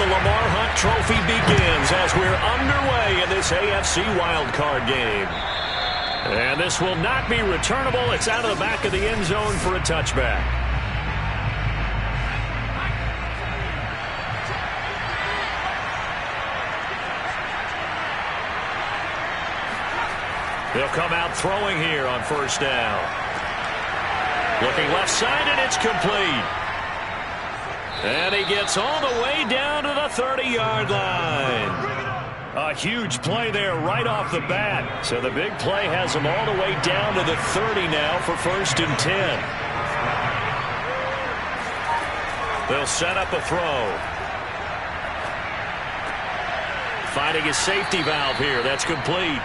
the Lamar Hunt Trophy begins as we're underway in this AFC wildcard game. And this will not be returnable. It's out of the back of the end zone for a touchback. They'll come out throwing here on first down. Looking left side, and it's complete. And he gets all the way down to the 30-yard line. A huge play there right off the bat. So the big play has him all the way down to the 30 now for 1st and 10. They'll set up a throw. Finding his safety valve here. That's complete.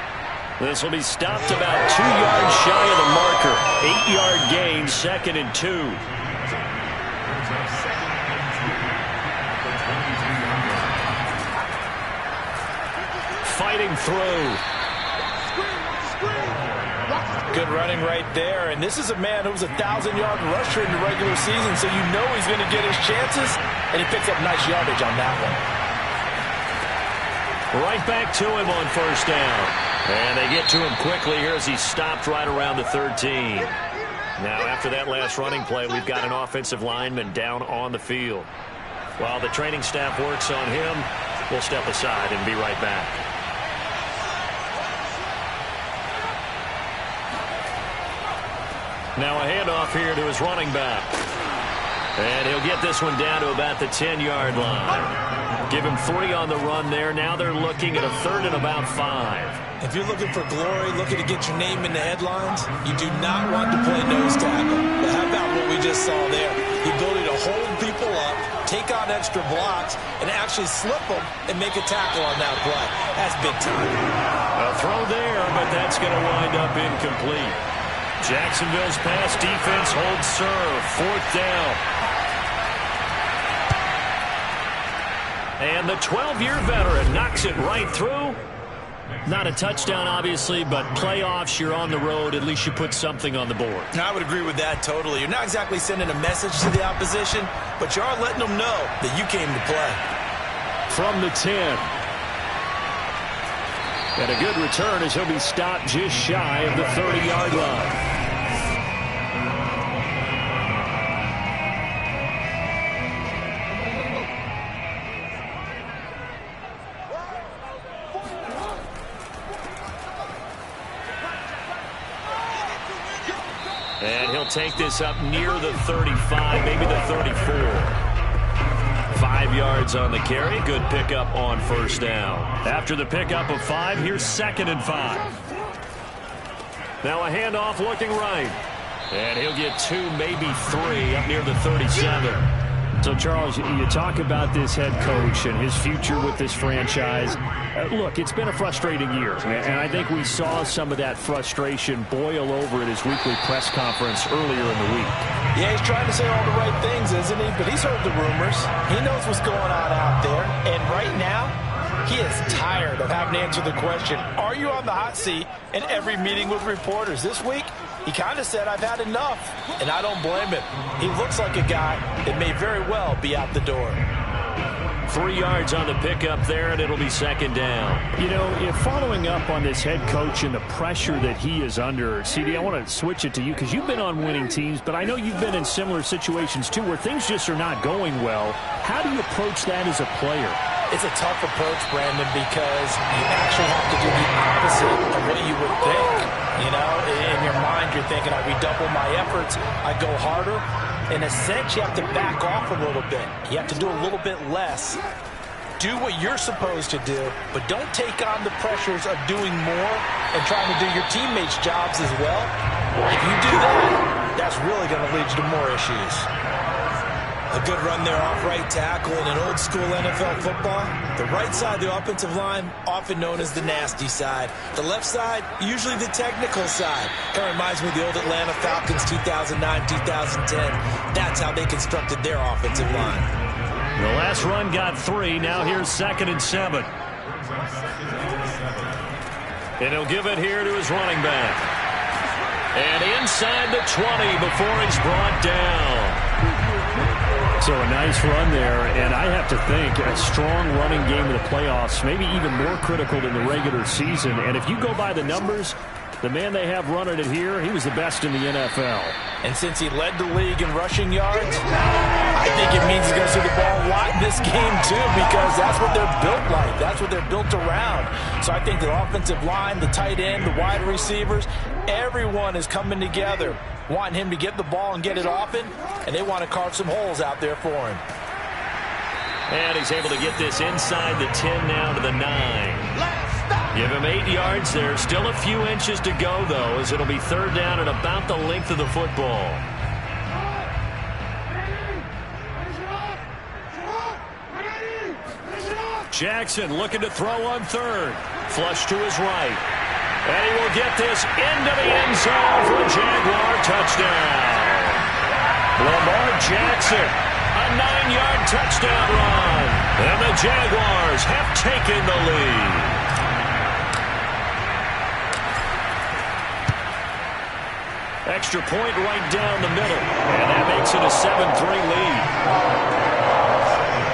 This will be stopped about 2 yards shy of the marker. 8-yard gain, 2nd and 2. Fighting through. Good running right there. And this is a man who was a 1,000-yard rusher in the regular season, so you know he's going to get his chances. And he picks up nice yardage on that one. Right back to him on first down. And they get to him quickly here as he's stopped right around the 13. Now, after that last running play, we've got an offensive lineman down on the field. While the training staff works on him, we'll step aside and be right back. Now a handoff here to his running back. And he'll get this one down to about the 10-yard line. Give him 3 on the run there. Now they're looking at a 3rd and about 5. If you're looking for glory, looking to get your name in the headlines, you do not want to play nose tackle. But how about what we just saw there? The ability to hold people up, take on extra blocks, and actually slip them and make a tackle on that play. That's big time. A throw there, but that's going to wind up incomplete. Jacksonville's pass defense holds serve. 4th down. And the 12-year veteran knocks it right through. Not a touchdown, obviously, but playoffs, you're on the road. At least you put something on the board. I would agree with that totally. You're not exactly sending a message to the opposition, but you are letting them know that you came to play. From the 10. And a good return as he'll be stopped just shy of the 30-yard line. And he'll take this up near the 35, maybe the 34. 5 yards on the carry. Good pickup on first down. After the pickup of 5, here's 2nd and 5. Now a handoff looking right. And he'll get 2, maybe 3 up near the 37. So, Charles, you talk about this head coach and his future with this franchise. Look, it's been a frustrating year, and I think we saw some of that frustration boil over at his weekly press conference earlier in the week. Yeah, he's trying to say all the right things, isn't he? But he's heard the rumors. He knows what's going on out there. And right now, he is tired of having to answer the question, are you on the hot seat in every meeting with reporters? This week, he kind of said, I've had enough, and I don't blame him. He looks like a guy that may very well be out the door. 3 yards on the pickup there, and it'll be 2nd down. You know, if following up on this head coach and the pressure that he is under, CD, I want to switch it to you because you've been on winning teams, but I know you've been in similar situations too where things just are not going well. How do you approach that as a player? It's a tough approach, Brandon, because you actually have to do the opposite of what you would think. You know, in your mind, you're thinking, I redouble my efforts, I go harder. In a sense, you have to back off a little bit. You have to do a little bit less. Do what you're supposed to do, but don't take on the pressures of doing more and trying to do your teammates' jobs as well. If you do that, that's really going to lead you to more issues. A good run there off right tackle in an old-school NFL football. The right side of the offensive line, often known as the nasty side. The left side, usually the technical side. Kind of reminds me of the old Atlanta Falcons 2009-2010. That's how they constructed their offensive line. The last run got 3. Now here's 2nd and 7. And he'll give it here to his running back. And inside the 20 before he's brought down. So a nice run there, and I have to think a strong running game in the playoffs, maybe even more critical than the regular season. And if you go by the numbers, the man they have running it here, he was the best in the NFL. And since he led the league in rushing yards, I think it means he's going to see the ball a lot in this game too, because that's what they're built like. That's what they're built around. So I think the offensive line, the tight end, the wide receivers, everyone is coming together, wanting him to get the ball and get it often, and they want to carve some holes out there for him. And he's able to get this inside the 10 now to the 9. Give him 8 yards there. Still a few inches to go, though, as it'll be third down and about the length of the football. Jackson looking to throw on third. Flush to his right. And he will get this into the end zone for a Jaguar touchdown. Lamar Jackson, a 9-yard touchdown run. And the Jaguars have taken the lead. Extra point right down the middle. And that makes it a 7-3 lead.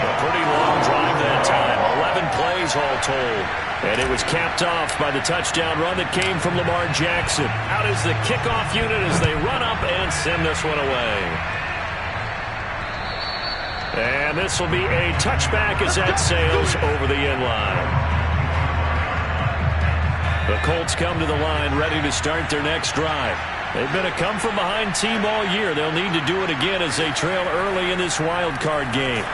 A pretty long drive that time. 11 plays all told. And it was capped off by the touchdown run that came from Lamar Jackson. Out is the kickoff unit as they run up and send this one away. And this will be a touchback as that sails over the end line. The Colts come to the line ready to start their next drive. They've been a come-from-behind team all year. They'll need to do it again as they trail early in this wild card game.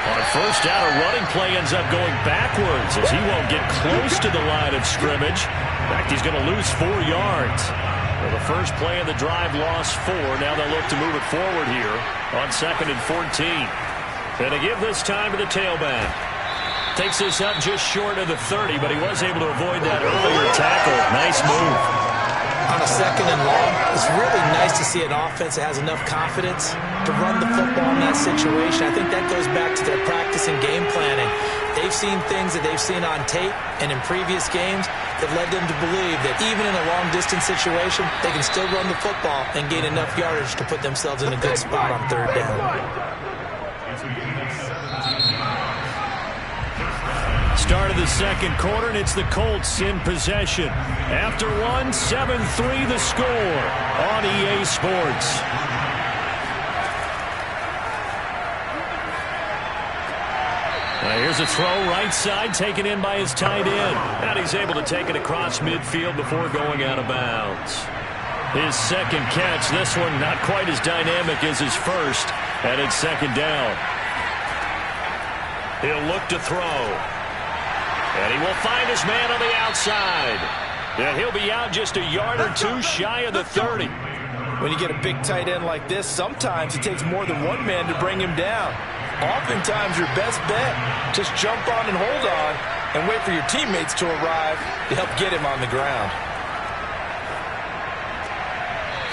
On first down, a running play ends up going backwards as he won't get close to the line of scrimmage. In fact, he's going to lose 4 yards. Well, the first play of the drive lost 4. Now they'll look to move it forward here on 2nd and 14. And to give this time to the tailback. Takes this up just short of the 30, but he was able to avoid that earlier tackle. Nice move. On a 2nd and long, it's really nice to see an offense that has enough confidence to run the football in that situation. I think that goes back to their practice and game planning. They've seen things that they've seen on tape and in previous games that led them to believe that even in a long-distance situation, they can still run the football and gain enough yardage to put themselves in a good spot on third down. Start of the second quarter, and it's the Colts in possession. After one, 7-3 the score on EA Sports. Now here's a throw right side, taken in by his tight end. And he's able to take it across midfield before going out of bounds. His second catch, this one not quite as dynamic as his first, and it's second down. He'll look to throw. And he will find his man on the outside. And he'll be out just a yard or 2 shy of the 30. When you get a big tight end like this, sometimes it takes more than one man to bring him down. Oftentimes, your best bet, just jump on and hold on and wait for your teammates to arrive to help get him on the ground.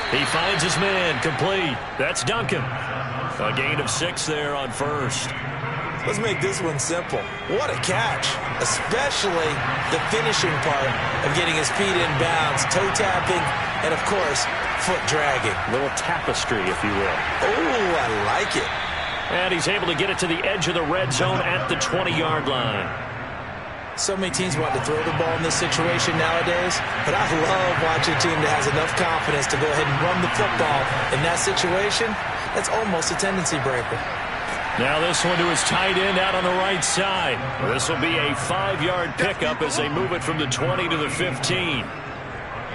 He finds his man, complete. That's Duncan. A gain of 6 there on first. Let's make this one simple. What a catch, especially the finishing part of getting his feet in bounds, toe tapping, and, of course, foot dragging. A little tapestry, if you will. Oh, I like it. And he's able to get it to the edge of the red zone at the 20-yard line. So many teams want to throw the ball in this situation nowadays, but I love watching a team that has enough confidence to go ahead and run the football. In that situation, that's almost a tendency breaker. Now this one to his tight end out on the right side. This will be a 5-yard pickup as they move it from the 20 to the 15.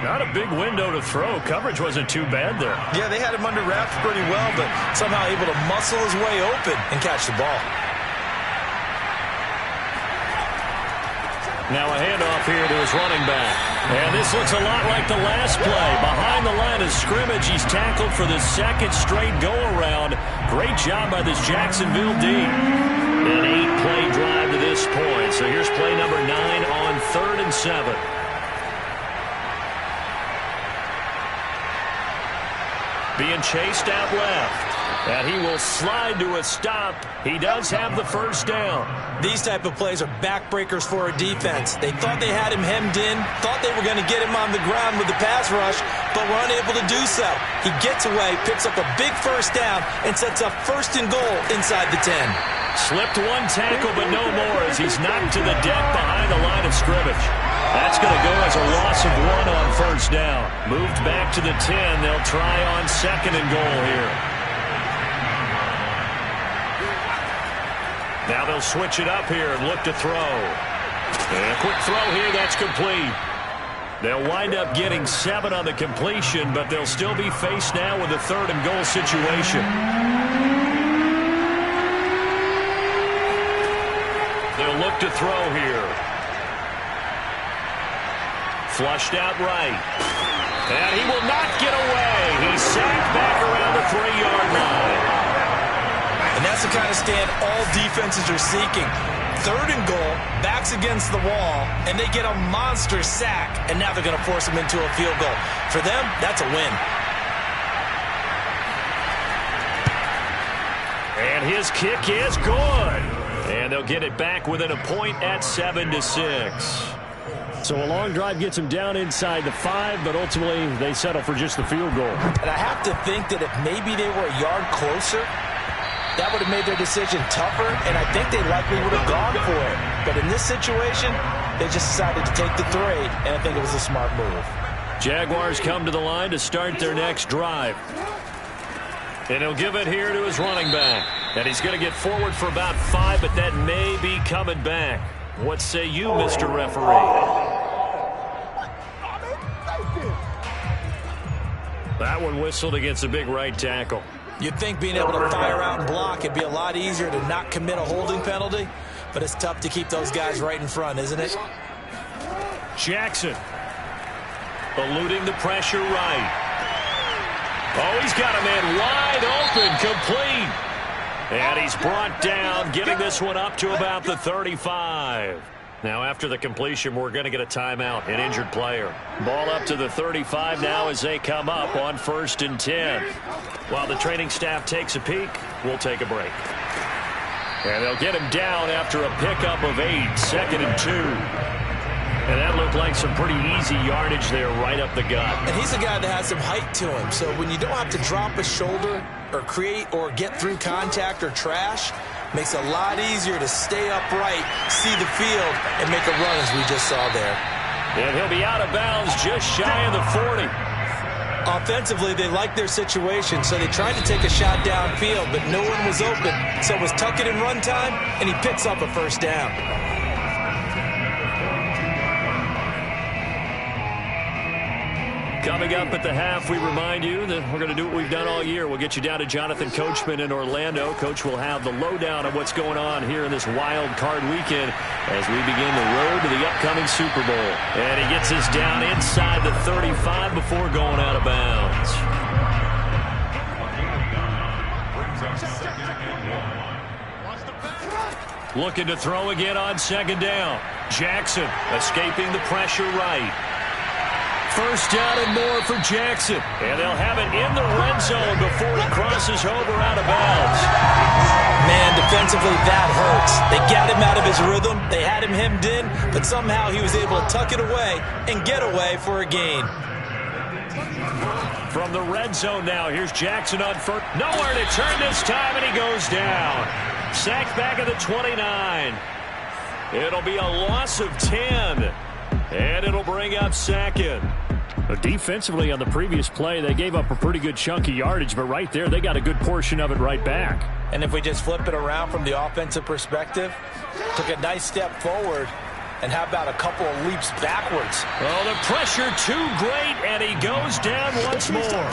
Not a big window to throw. Coverage wasn't too bad there. Yeah, they had him under wraps pretty well, but somehow able to muscle his way open and catch the ball. Now a handoff here to his running back. And this looks a lot like the last play. Behind the line of scrimmage, he's tackled for the 2nd straight go-around. Great job by this Jacksonville D. An 8-play drive to this point. So here's play number 9 on 3rd and 7. Being chased out left. And he will slide to a stop. He does have the first down. These type of plays are backbreakers for a defense. They thought they had him hemmed in, thought they were going to get him on the ground with the pass rush, but were unable to do so. He gets away, picks up a big first down, and sets up 1st and goal inside the 10. Slipped one tackle, but no more as he's knocked to the deck behind the line of scrimmage. That's going to go as a loss of 1 on first down. Moved back to the 10. They'll try on 2nd and goal here. Now they'll switch it up here and look to throw. And a quick throw here, that's complete. They'll wind up getting 7 on the completion, but they'll still be faced now with a 3rd and goal situation. They'll look to throw here. Flushed out right. And he will not get away. He's sacked back around the 3-yard line. And that's the kind of stand all defenses are seeking. 3rd and goal, backs against the wall, and they get a monster sack, and now they're going to force them into a field goal. For them, that's a win. And his kick is good. And they'll get it back within a point at 7-6. So a long drive gets them down inside the 5, but ultimately they settle for just the field goal. And I have to think that if maybe they were a yard closer, that would have made their decision tougher, and I think they likely would have gone for it. But in this situation, they just decided to take the 3, and I think it was a smart move. Jaguars come to the line to start their next drive. And he'll give it here to his running back. And he's going to get forward for about 5, but that may be coming back. What say you, Mr. Referee? That one whistled against a big right tackle. You'd think being able to fire out and block, it'd be a lot easier to not commit a holding penalty, but it's tough to keep those guys right in front, isn't it? Jackson eluding the pressure right. Oh, he's got a man wide open, complete. And he's brought down, getting this one up to about the 35. Now, after the completion, we're going to get a timeout, an injured player. Ball up to the 35 now as they come up on 1st and 10. While the training staff takes a peek, we'll take a break. And they'll get him down after a pickup of 8, 2nd and 2. And that looked like some pretty easy yardage there right up the gut. And he's a guy that has some height to him, so when you don't have to drop a shoulder or create or get through contact or trash, makes it a lot easier to stay upright, see the field, and make a run as we just saw there. And he'll be out of bounds just shy of the 40. Offensively, they liked their situation, so they tried to take a shot downfield, but no one was open. So it was tuck it in run time, and he picks up a first down. Coming up at the half, we remind you that we're going to do what we've done all year. We'll get you down to Jonathan Coachman in Orlando. Coach will have the lowdown of what's going on here in this wild card weekend as we begin the road to the upcoming Super Bowl. And he gets us down inside the 35 before going out of bounds. Looking to throw again on 2nd down. Jackson escaping the pressure right. First down and more for Jackson. And they'll have it in the red zone before he crosses over out of bounds. Man, defensively, that hurts. They got him out of his rhythm. They had him hemmed in, but somehow he was able to tuck it away and get away for a gain. From the red zone now, here's Jackson on first. Nowhere to turn this time, and he goes down. Sacked back at the 29. It'll be a loss of 10. And it'll bring up 2nd. Defensively on the previous play, they gave up a pretty good chunk of yardage, but right there, they got a good portion of it right back. And if we just flip it around from the offensive perspective, took a nice step forward, and how about a couple of leaps backwards? Oh, the pressure too great, and he goes down once more.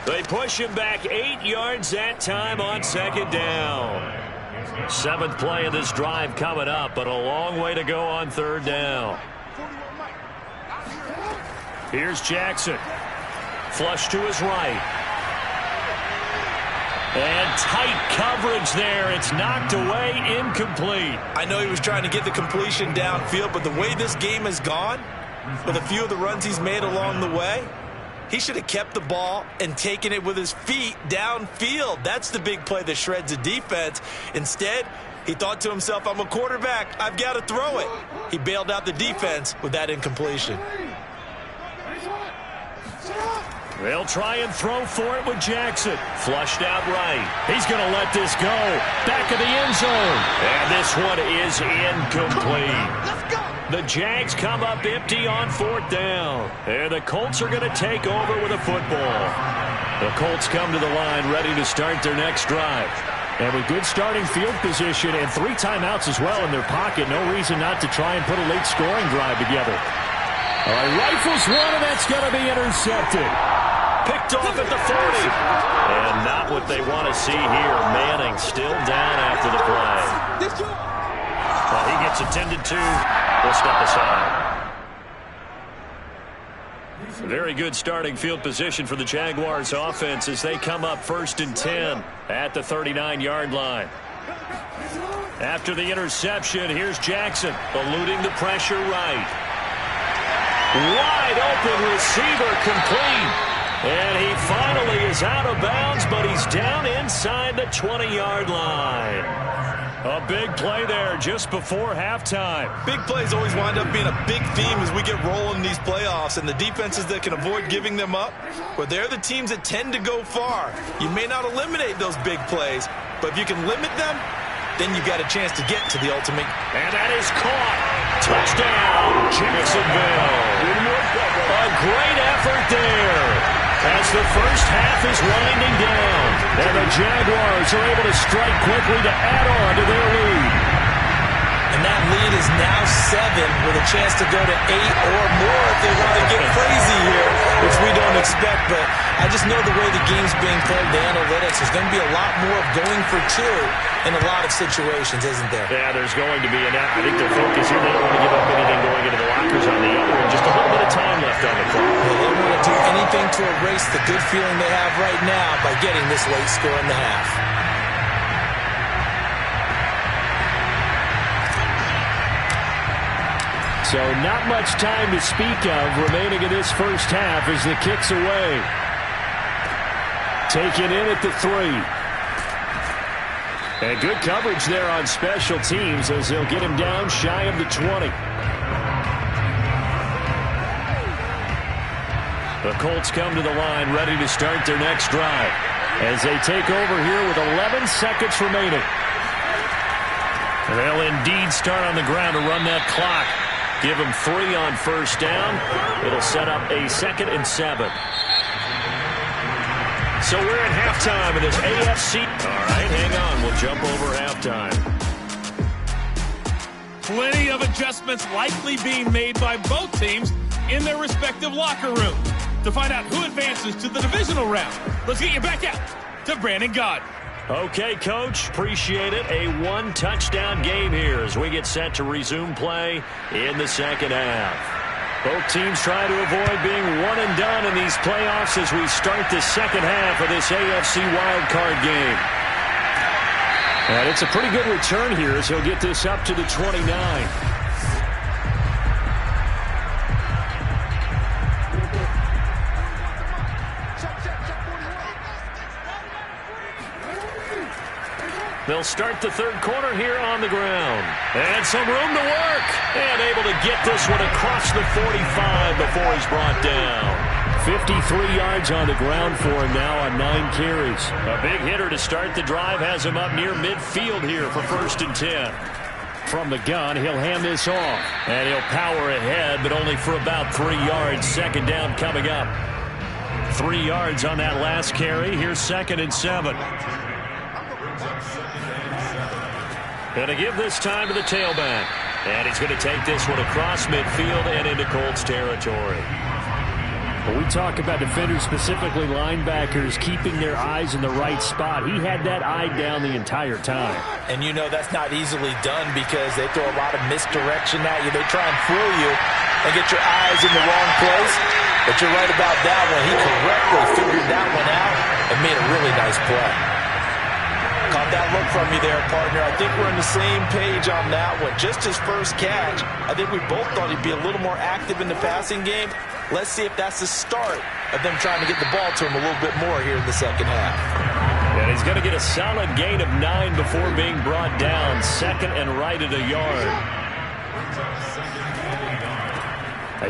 They push him back 8 yards that time on 2nd down. 7th play of this drive coming up, but a long way to go on 3rd down. Here's Jackson. Flush to his right. And tight coverage there. It's knocked away, incomplete. I know he was trying to get the completion downfield, but the way this game has gone, with a few of the runs he's made along the way, He should have kept the ball and taken it with his feet downfield. That's the big play that shreds the defense. Instead, he thought to himself, I'm a quarterback. I've got to throw it. He bailed out the defense with that incompletion. They'll try and throw for it with Jackson. Flushed out right. He's going to let this go. Back of the end zone. And this one is incomplete. The Jags come up empty on 4th down. And the Colts are going to take over with a football. The Colts come to the line ready to start their next drive. And with good starting field position and 3 timeouts as well in their pocket, no reason not to try and put a late scoring drive together. All right, rifles one, and that's going to be intercepted. Picked off at the 40. And not what they want to see here. Manning still down after the play. Well, he gets attended to. We'll step aside. Very good starting field position for the Jaguars offense as they come up 1st and 10 at the 39-yard line. After the interception, here's Jackson eluding the pressure right. Wide open receiver complete. And he finally is out of bounds, but he's down inside the 20-yard line. A big play there just before halftime. Big plays always wind up being a big theme as we get rolling in these playoffs, and the defenses that can avoid giving them up, well, they're the teams that tend to go far. You may not eliminate those big plays, but if you can limit them, then you've got a chance to get to the ultimate. And that is caught. Touchdown, Jacksonville. A great effort there as the first half is winding down. And the Jaguars are able to strike quickly to add on to their lead. And that lead is now 7 with a chance to go to 8 or more if they want to get crazy here, which we don't expect. But I just know the way the game's being played, the analytics, there's going to be a lot more of going for 2 in a lot of situations, isn't there? Yeah, there's going to be. And I think their focus here, they don't want to give up anything going into the lockers on the other end. Just a little bit of time left on the clock. Well, they don't want to do anything to erase the good feeling they have right now by getting this late score in the half. So not much time to speak of remaining in this first half as the kick's away. Taken in at the 3. And good coverage there on special teams as they'll get him down shy of the 20. The Colts come to the line ready to start their next drive as they take over here with 11 seconds remaining. They'll indeed start on the ground to run that clock. Give them 3 on first down. It'll set up a 2nd and 7. So we're at halftime in this AFC. All right, hang on. We'll jump over halftime. Plenty of adjustments likely being made by both teams in their respective locker rooms. To find out who advances to the divisional round, let's get you back out to Brandon Gaudin. Okay, Coach. Appreciate it. A 1-touchdown game here as we get set to resume play in the second half. Both teams try to avoid being one and done in these playoffs as we start the second half of this AFC wildcard game. And it's a pretty good return here as he'll get this up to the 29. They'll start the third quarter here on the ground. And some room to work. And able to get this one across the 45 before he's brought down. 53 yards on the ground for him now on 9 carries. A big hitter to start the drive has him up near midfield here for 1st and 10. From the gun, he'll hand this off. And he'll power ahead, but only for about 3 yards. Second down coming up. 3 yards on that last carry. Here's 2nd and 7. Going to give this time to the tailback. And he's going to take this one across midfield and into Colts territory. When we talk about defenders, specifically linebackers, keeping their eyes in the right spot, he had that eye down the entire time. And you know that's not easily done because they throw a lot of misdirection at you. They try and fool you and get your eyes in the wrong place. But you're right about that one. He correctly figured that one out and made a really nice play. Caught that look from you there, partner. I think we're on the same page on that one. Just his first catch, I think we both thought he'd be a little more active in the passing game. Let's see if that's the start of them trying to get the ball to him a little bit more here in the second half. And he's going to get a solid gain of 9 before being brought down. Second and right at a yard.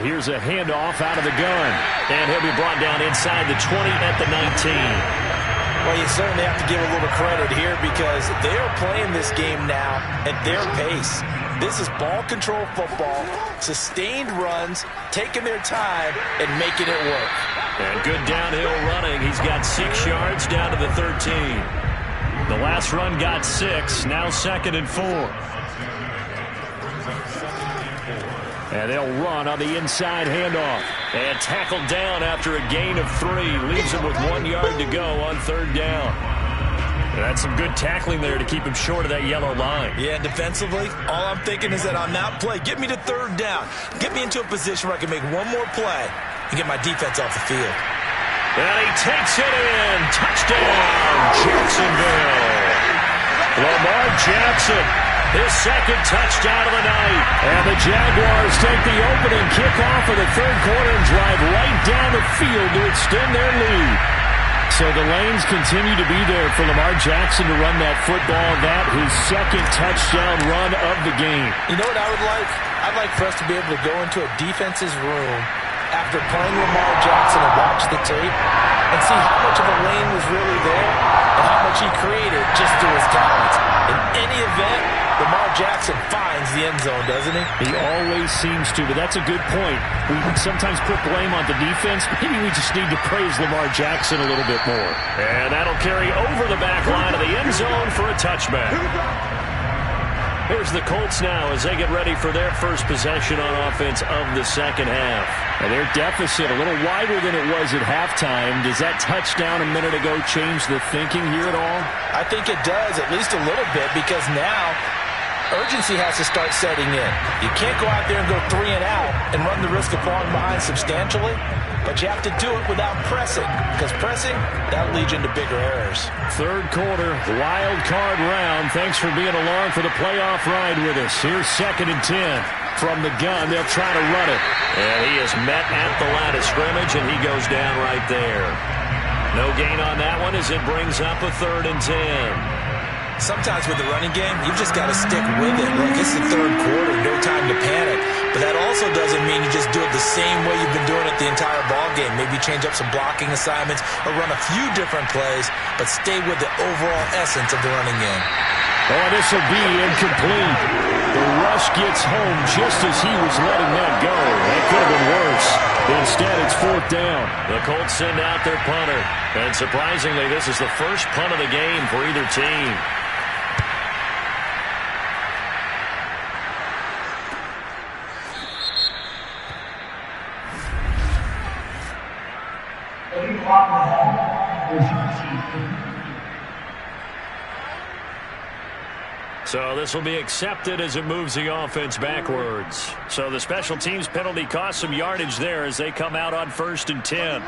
Here's a handoff out of the gun. And he'll be brought down inside the 20 at the 19. Well, you certainly have to give a little credit here because they're playing this game now at their pace. This is ball control football, sustained runs, taking their time, and making it work. And good downhill running. He's got 6 yards down to the 13. The last run got 6. Now second and 4. And they'll run on the inside handoff. And tackled down after a gain of 3. Leaves him with 1 yard to go on third down. And that's some good tackling there to keep him short of that yellow line. Yeah, and defensively, all I'm thinking is that on that play, get me to third down. Get me into a position where I can make one more play and get my defense off the field. And he takes it in. Touchdown, Jacksonville. Lamar Jackson. His second touchdown of the night. And the Jaguars take the opening kickoff of the third quarter and drive right down the field to extend their lead. So the lanes continue to be there for Lamar Jackson to run that football. That his second touchdown run of the game. You know what I would like? I'd like for us to be able to go into a defense's room after playing Lamar Jackson and watch the tape and see how much of a lane was really there and how much he created just through his talents. In any event, Lamar Jackson finds the end zone, doesn't he? He always seems to, but that's a good point. We sometimes put blame on the defense. Maybe we just need to praise Lamar Jackson a little bit more. And that'll carry over the back line of the end zone for a touchback. Here's the Colts now as they get ready for their first possession on offense of the second half. And their deficit a little wider than it was at halftime. Does that touchdown a minute ago change the thinking here at all? I think it does, at least a little bit, because now urgency has to start setting in. You can't go out there and go 3 and out and run the risk of falling behind substantially, but you have to do it without pressing, because pressing, that'll lead you into bigger errors. Third quarter, wild card round. Thanks for being along for the playoff ride with us. Here's second and 10. From the gun, they'll try to run it. And he is met at the line of scrimmage, and he goes down right there. No gain on that one as it brings up a third and 10. Sometimes with the running game, you've just got to stick with it. Look, it's the third quarter, no time to panic. But that also doesn't mean you just do it the same way you've been doing it the entire ball game. Maybe change up some blocking assignments or run a few different plays, but stay with the overall essence of the running game. Oh, this will be incomplete. The rush gets home just as he was letting that go. That could have been worse. Instead, it's fourth down. The Colts send out their punter. And surprisingly, this is the first punt of the game for either team. So this will be accepted as it moves the offense backwards. So the special teams penalty cost some yardage there as they come out on 1st and 10.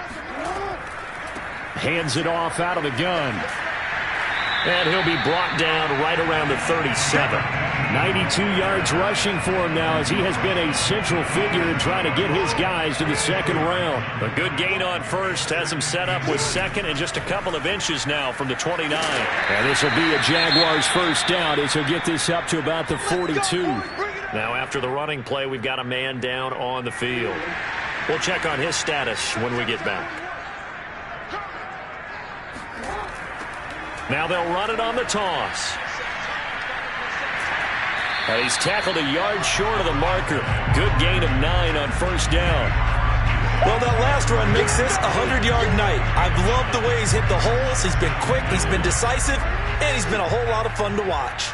Hands it off out of the gun. And he'll be brought down right around the 37. 92 yards rushing for him now as he has been a central figure in trying to get his guys to the second round. A good gain on first has him set up with second and just a couple of inches now from the 29. And this will be a Jaguars first down as he'll get this up to about the 42. Now after the running play, we've got a man down on the field. We'll check on his status when we get back. Now they'll run it on the toss. And he's tackled a yard short of the marker. Good gain of 9 on first down. Well, that last run makes this a 100-yard night. I've loved the way he's hit the holes. He's been quick, he's been decisive, and he's been a whole lot of fun to watch.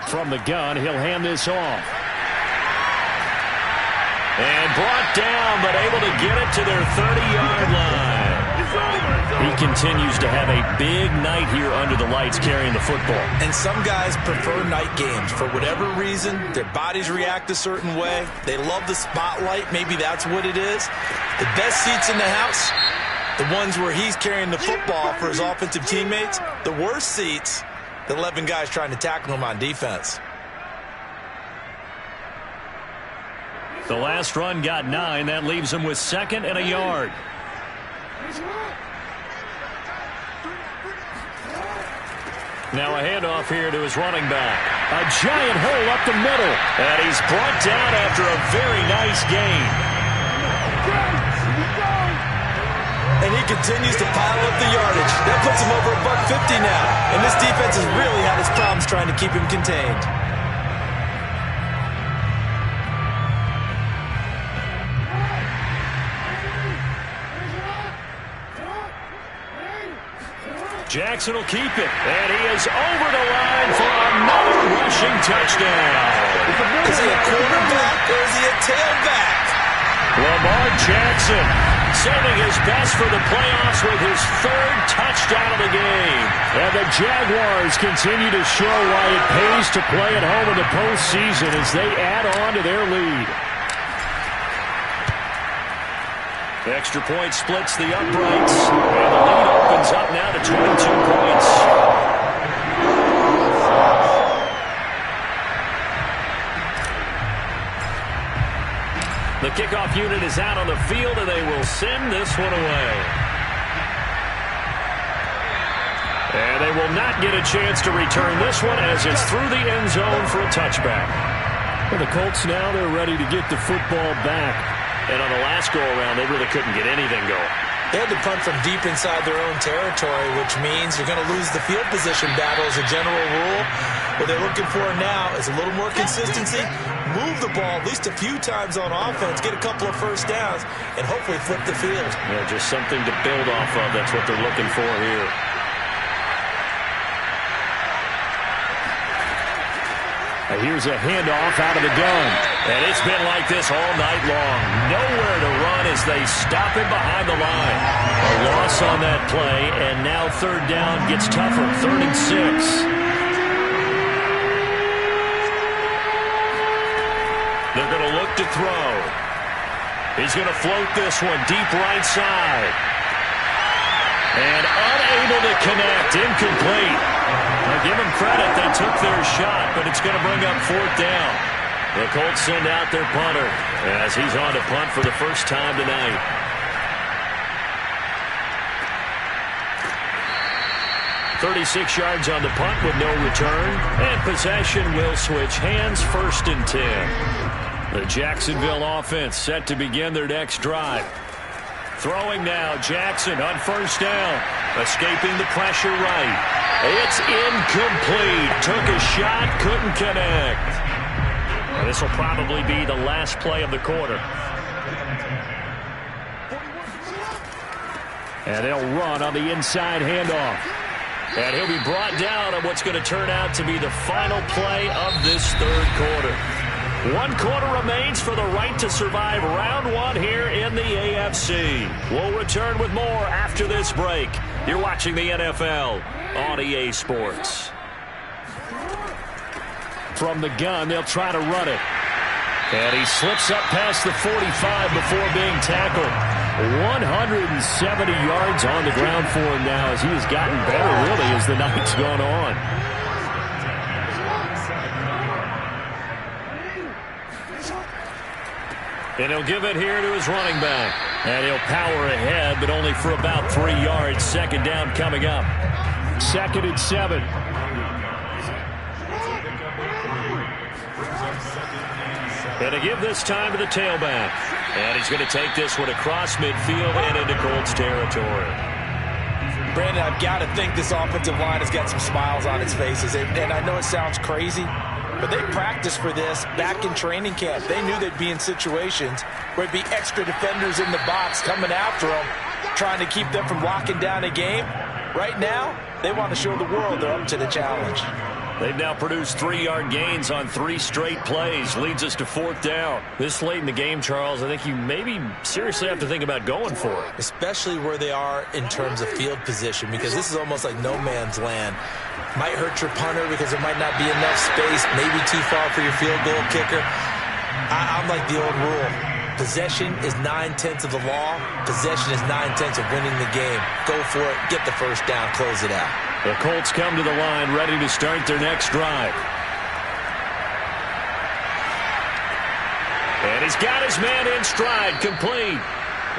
From the gun, he'll hand this off. And brought down, but able to get it to their 30-yard line. He continues to have a big night here under the lights carrying the football. And some guys prefer night games. For whatever reason, their bodies react a certain way. They love the spotlight. Maybe that's what it is. The best seats in the house, the ones where he's carrying the football for his offensive teammates. The worst seats, the 11 guys trying to tackle him on defense. The last run got 9. That leaves him with 2nd and a yard. Now a handoff here to his running back. A giant hole up the middle. And he's brought down after a very nice gain. And he continues to pile up the yardage. That puts him over $150 now. And this defense has really had its problems trying to keep him contained. Jackson will keep it. And he is over the line for another rushing touchdown. Is he a quarterback or is he a tailback? Lamar Jackson saving his best for the playoffs with his 3rd touchdown of the game. And the Jaguars continue to show why it pays to play at home in the postseason as they add on to their lead. The extra point splits the uprights, and the lead opens up now to 22 points. The kickoff unit is out on the field, and they will send this one away. And they will not get a chance to return this one as it's through the end zone for a touchback. And the Colts now, they're ready to get the football back. And on the last go-around, they really couldn't get anything going. They had to punt from deep inside their own territory, which means you're going to lose the field position battle as a general rule. What they're looking for now is a little more consistency, move the ball at least a few times on offense, get a couple of first downs, and hopefully flip the field. Yeah, just something to build off of. That's what they're looking for here. Here's a handoff out of the gun. And it's been like this all night long. Nowhere to run as they stop him behind the line. A loss on that play, and now 3rd down gets tougher. 3rd and 6. They're going to look to throw. He's going to float this one deep right side. And unable to connect. Incomplete. Now give them credit. They took their shot, but it's going to bring up 4th down. The Colts send out their punter as he's on to punt for the first time tonight. "36 yards on the punt with no return. And possession will switch hands, 1st and 10. The Jacksonville offense set to begin their next drive. Throwing now, Jackson on 1st down. Escaping the pressure right. It's incomplete. Took a shot, couldn't connect. And this will probably be the last play of the quarter. And they'll run on the inside handoff. And he'll be brought down on what's going to turn out to be the final play of this 3rd quarter. 1 quarter remains for the right to survive round 1 here in the AFC. We'll return with more after this break. You're watching the NFL on EA Sports. From the gun, they'll try to run it. And he slips up past the 45 before being tackled. 170 yards on the ground for him now as he has gotten better, really, as the night's gone on. And he'll give it here to his running back. And he'll power ahead, but only for about 3 yards. 2nd down coming up. 2nd and 7. And to give this time to the tailback. And he's going to take this one across midfield and into Colts territory. Brandon, I've got to think this offensive line has got some smiles on its faces. And I know it sounds crazy, but they practiced for this back in training camp. They knew they'd be in situations where it'd be extra defenders in the box coming after them, trying to keep them from locking down a game. Right now, they want to show the world they're up to the challenge. They've now produced 3-yard gains on 3 straight plays. Leads us to 4th down. This late in the game, Charles, I think you maybe seriously have to think about going for it. Especially where they are in terms of field position, because this is almost like no man's land. Might hurt your punter because there might not be enough space, maybe too far for your field goal kicker. I'm like the old rule. Possession is 9/10 of the law. Possession is 9/10 of winning the game. Go for it. Get the first down. Close it out. The Colts come to the line ready to start their next drive. And He's got his man in stride, complete.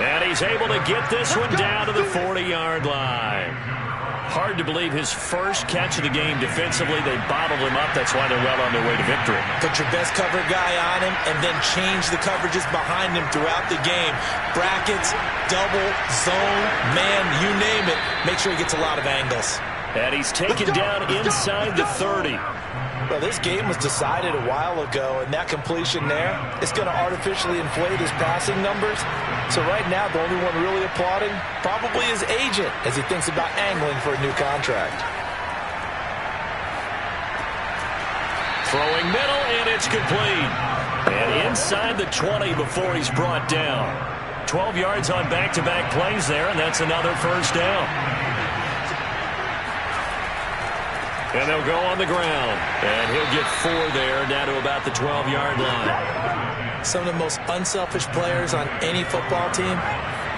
And he's able to get this one down to the 40-yard line. Hard to believe his first catch of the game defensively. They bottled him up. That's why they're well on their way to victory. Put your best cover guy on him and then change the coverages behind him throughout the game. Brackets, double, zone, man, you name it. Make sure he gets a lot of angles. And he's taken down inside the 30. Well, this game was decided a while ago, and that completion there is going to artificially inflate his passing numbers. So right now, the only one really applauding probably his agent as he thinks about angling for a new contract. Throwing middle, and it's complete. And inside the 20 before he's brought down. 12 yards on back-to-back plays there, and that's another first down. And they'll go on the ground. And he'll get 4 there, down to about the 12-yard line. Some of the most unselfish players on any football team,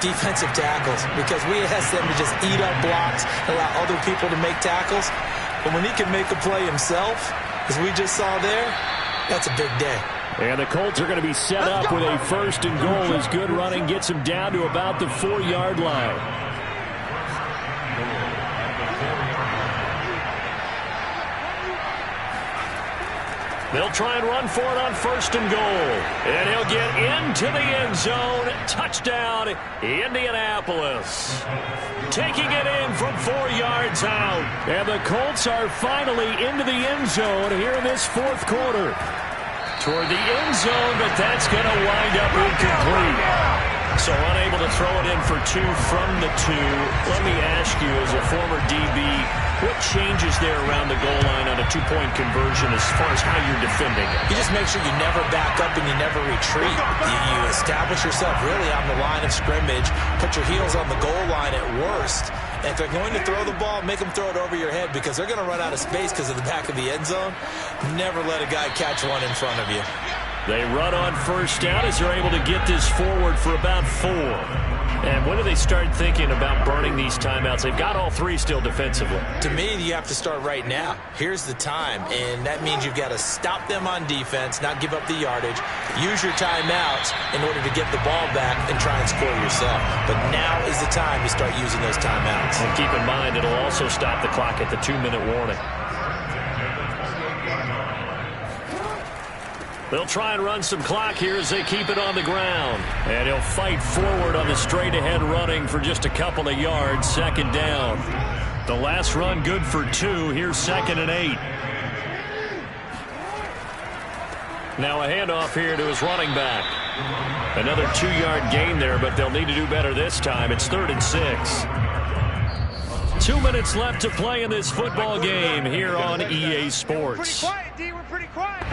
defensive tackles, because we ask them to just eat up blocks, allow other people to make tackles. But when he can make a play himself, as we just saw there, that's a big day. And the Colts are going to be set up with a first and goal as good running gets him down to about the 4-yard line. They'll try and run for it on first and goal. And he'll get into the end zone. Touchdown, Indianapolis. Taking it in from 4 yards out. And the Colts are finally into the end zone here in this fourth quarter. Toward the end zone, but that's going to wind up incomplete. So unable to throw it in for 2 from the 2. Let me ask you, as a former DB, what changes there around the goal line on a 2-point conversion as far as how you're defending it? You just make sure you never back up and you never retreat. You establish yourself really on the line of scrimmage, put your heels on the goal line at worst. And if they're going to throw the ball, make them throw it over your head because they're going to run out of space because of the back of the end zone. Never let a guy catch one in front of you. They run on first down as they're able to get this forward for about 4. And when do they start thinking about burning these timeouts? They've got all 3 still defensively. To me, you have to start right now. Here's the time, and that means you've got to stop them on defense, not give up the yardage, use your timeouts in order to get the ball back and try and score yourself. But now is the time to start using those timeouts. And keep in mind, it'll also stop the clock at the 2-minute warning. They'll try and run some clock here as they keep it on the ground. And he'll fight forward on the straight-ahead running for just a couple of yards. Second down. The last run good for 2. Here's 2nd and 8. Now a handoff here to his running back. Another 2-yard gain there, but they'll need to do better this time. It's 3rd and 6. 2 minutes left to play in this football game here on EA Sports. Pretty quiet, D. We're pretty quiet.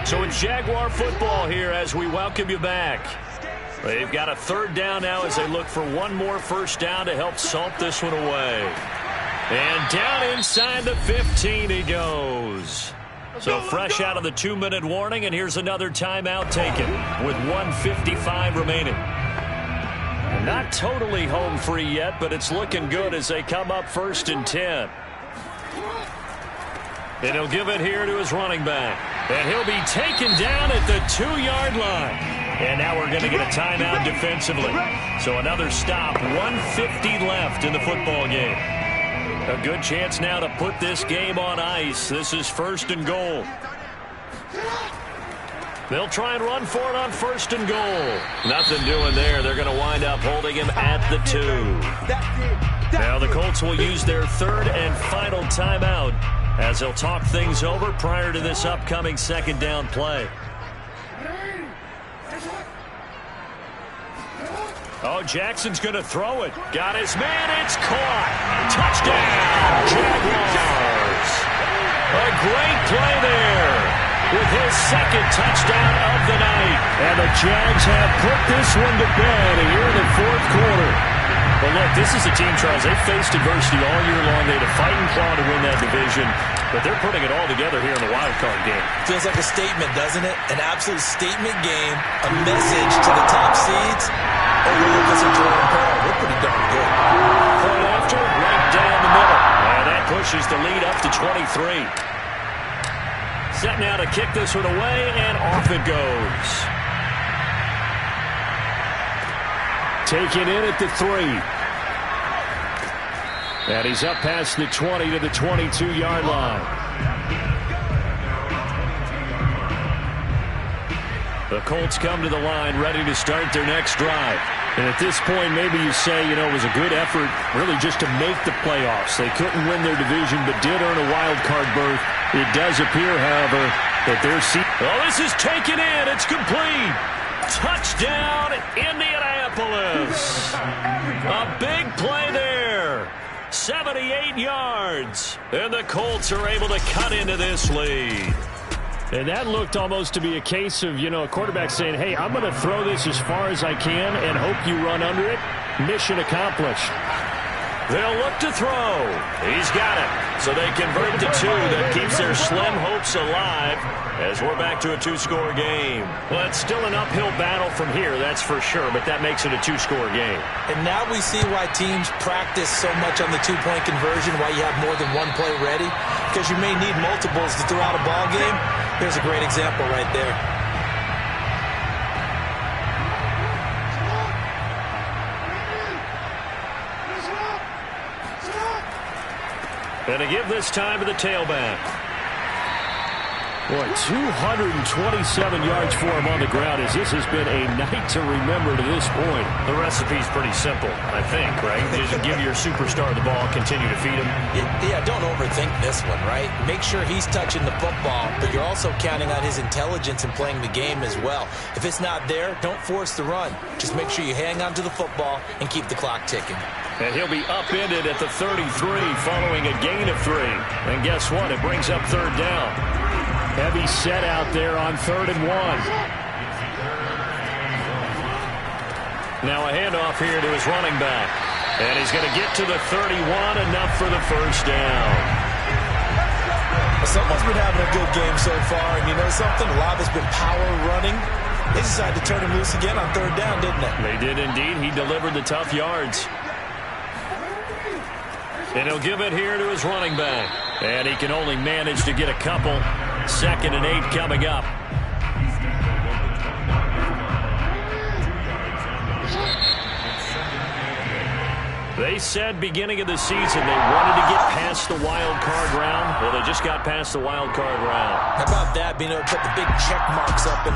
So it's Jaguar football here as we welcome you back. They've got a 3rd down now as they look for one more first down to help salt this one away. And down inside the 15 he goes. So fresh out of the 2-minute warning, and here's another timeout taken with 1:55 remaining. Not totally home free yet, but it's looking good as they come up 1st and 10. And he'll give it here to his running back. And he'll be taken down at the 2-yard line. And now we're going to get a timeout defensively. So another stop, 1:50 left in the football game. A good chance now to put this game on ice. This is 1st and goal. They'll try and run for it on 1st and goal. Nothing doing there. They're going to wind up holding him at the 2. Now the Colts will use their 3rd and final timeout as they'll talk things over prior to this upcoming 2nd down play. Oh, Jackson's going to throw it. Got his man. It's caught. Touchdown, Jaguars. A great play there with his 2nd touchdown of the night. And the Jags have put this one to bed here in the 4th quarter. Well, look, this is a team, Charles. They faced adversity all year long. They had to fight and claw to win that division, but they're putting it all together here in the wild card game. Feels like a statement, doesn't it? An absolute statement game, a message to the top seeds. Oh, look at Jerome Powell. We're pretty darn good. Point after, right down the middle. And that pushes the lead up to 23. set now to kick this one away, and off it goes. Taken in at the 3. And he's up past the 20 to the 22-yard line. The Colts come to the line ready to start their next drive. And at this point, maybe you say, it was a good effort really just to make the playoffs. They couldn't win their division but did earn a wild card berth. It does appear, however, that their season... Oh, this is taken in. It's complete. Touchdown, Indianapolis. A big play there. 78 yards. And the Colts are able to cut into this lead. And that looked almost to be a case of, a quarterback saying, hey, I'm going to throw this as far as I can and hope you run under it. Mission accomplished. They'll look to throw. He's got it. So they convert to 2. That keeps their slim hopes alive as we're back to a 2-score game. Well, it's still an uphill battle from here, that's for sure, but that makes it a 2-score game. And now we see why teams practice so much on the 2-point conversion, why you have more than one play ready, because you may need multiples to throw out a ball game. Here's a great example right there. And to give this time to the tailback. Boy, 227 yards for him on the ground as this has been a night to remember to this point. The recipe's pretty simple, I think, right? Just give your superstar the ball, continue to feed him. Yeah, don't overthink this one, right? Make sure he's touching the football, but you're also counting on his intelligence in playing the game as well. If it's not there, don't force the run. Just make sure you hang on to the football and keep the clock ticking. And he'll be upended at the 33 following a gain of 3. And guess what? It brings up third down. Heavy set out there on 3rd and 1. Now a handoff here to his running back. And he's going to get to the 31, enough for the first down. Someone's been having a good game so far, and you know something? A lot has been power running. They decided to turn him loose again on 3rd down, didn't they? They did indeed. He delivered the tough yards. And he'll give it here to his running back. And he can only manage to get a couple. 2nd and 8 coming up. They said beginning of the season they wanted to get past the wild card round. Well, they just got past the wild card round. How about that, being able to put the big check marks up in